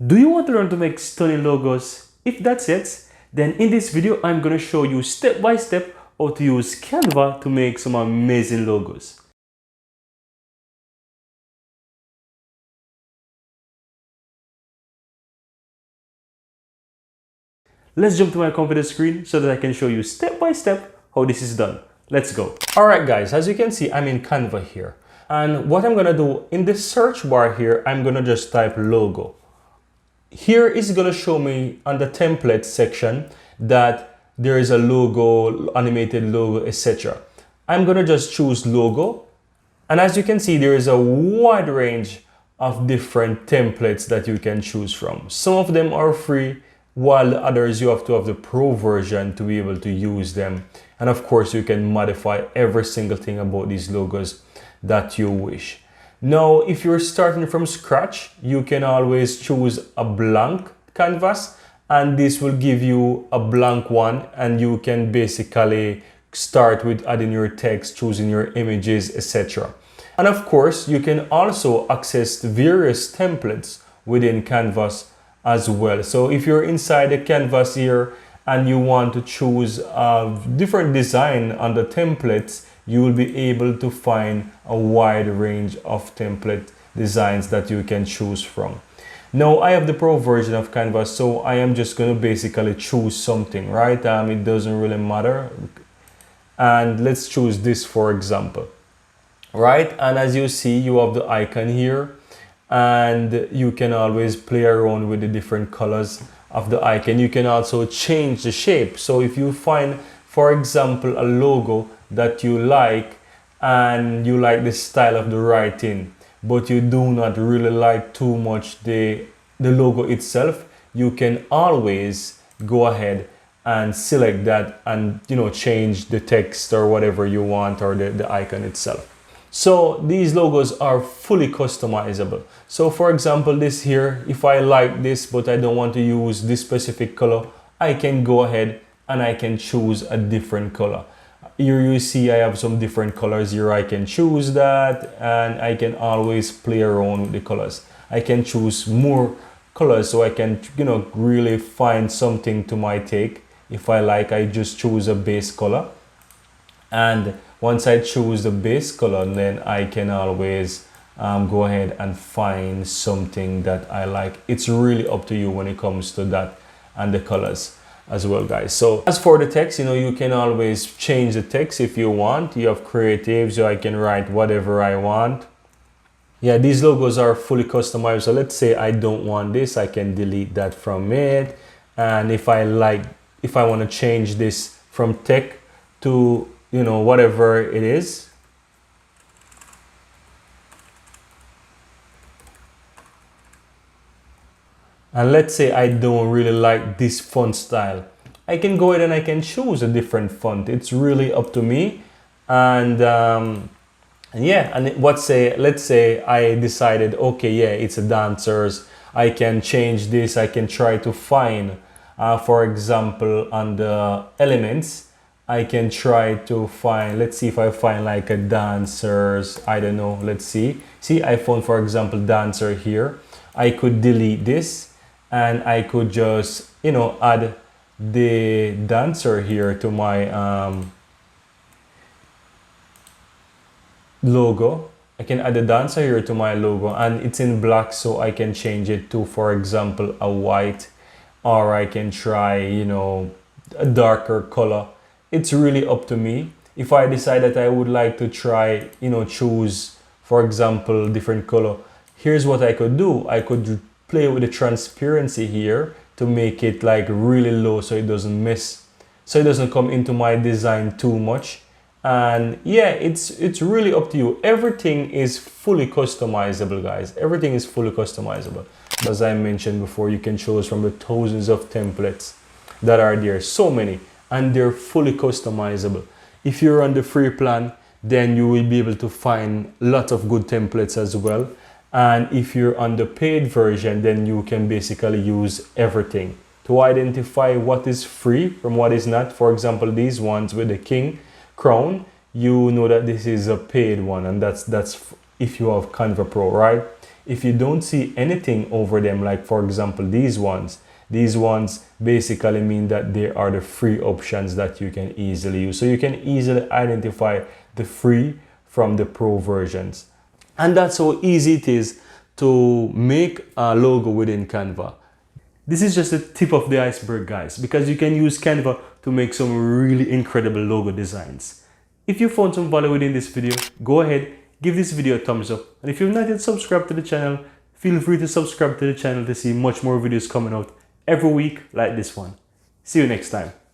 Do you want to learn to make stunning logos? If that's it, then in this video I'm going to show you step by step how to use Canva to make some amazing logos. Let's jump to my computer screen so that I can show you step by step how this is done. Let's go. Alright guys, as you can see, I'm in Canva here. And what I'm going to do in this search bar here, I'm going to just type logo. Here is going to show me on the template section that there is a logo, animated logo, etc. I'm going to just choose logo. And as you can see, there is a wide range of different templates that you can choose from. Some of them are free, while the others you have to have the pro version to be able to use them. And of course, you can modify every single thing about these logos that you wish. Now, if you're starting from scratch, you can always choose a blank canvas, and this will give you a blank one, and you can basically start with adding your text, choosing your images, etc. And of course, you can also access the various templates within Canvas as well. So if you're inside the canvas here and you want to choose a different design on the templates, you will be able to find a wide range of template designs that you can choose from. Now I have the pro version of Canvas, so I am just going to basically choose something, right? It doesn't really matter. And let's choose this, for example, right? And as you see, you have the icon here, and you can always play around with the different colors of the icon. You can also change the shape. So if you find, for example, a logo that you like and you like the style of the writing, but you do not really like too much the logo itself, you can always go ahead and select that and change the text or whatever you want, or the icon itself. So these logos are fully customizable. So for example, this here, if I like this but I don't want to use this specific color, I can go ahead and I can choose a different color. Here you see I have some different colors here. I can choose that, and I can always play around with the colors. I can choose more colors, so I can really find something to my take. If I like, I just choose a base color, and once I choose the base color, then I can always go ahead and find something that I like. It's really up to you when it comes to that and the colors as well, guys. So as for the text, you can always change the text if you want. You have creative, so I can write whatever I want. Yeah, these logos are fully customized. So let's say I don't want this, I can delete that from it. And if I want to change this from tech to whatever it is, and let's say I don't really like this font style, I can go ahead and I can choose a different font. It's really up to me. And yeah, and let's say I decided, okay, yeah, it's a dancers, I can change this. I can try to find for example, on the elements, I can try to find, let's see if I find like a dancers, I don't know, let's see. See, I found, for example, dancer here. I could delete this, and I could just, add the dancer here to my logo. I can add the dancer here to my logo, and it's in black, so I can change it to, for example, a white, or I can try, a darker color. It's really up to me. If I decide that I would like to try, choose, for example, different color, here's what I could do. I could play with the transparency here to make it like really low, so it doesn't come into my design too much. And yeah, it's really up to you. Everything is fully customizable, guys. Everything is fully customizable. As I mentioned before, you can choose from the thousands of templates that are there, so many, and they're fully customizable. If you're on the free plan, then you will be able to find lots of good templates as well. And if you're on the paid version, then you can basically use everything to identify what is free from what is not. For example, these ones with the king crown, you know that this is a paid one, and that's if you have Canva Pro, right? If you don't see anything over them, like for example these ones basically mean that they are the free options that you can easily use. So you can easily identify the free from the pro versions. And that's how easy it is to make a logo within Canva. This is just the tip of the iceberg, guys, because you can use Canva to make some really incredible logo designs. If you found some value within this video, go ahead, give this video a thumbs up. And if you've not yet subscribed to the channel, feel free to subscribe to the channel to see much more videos coming out every week like this one. See you next time.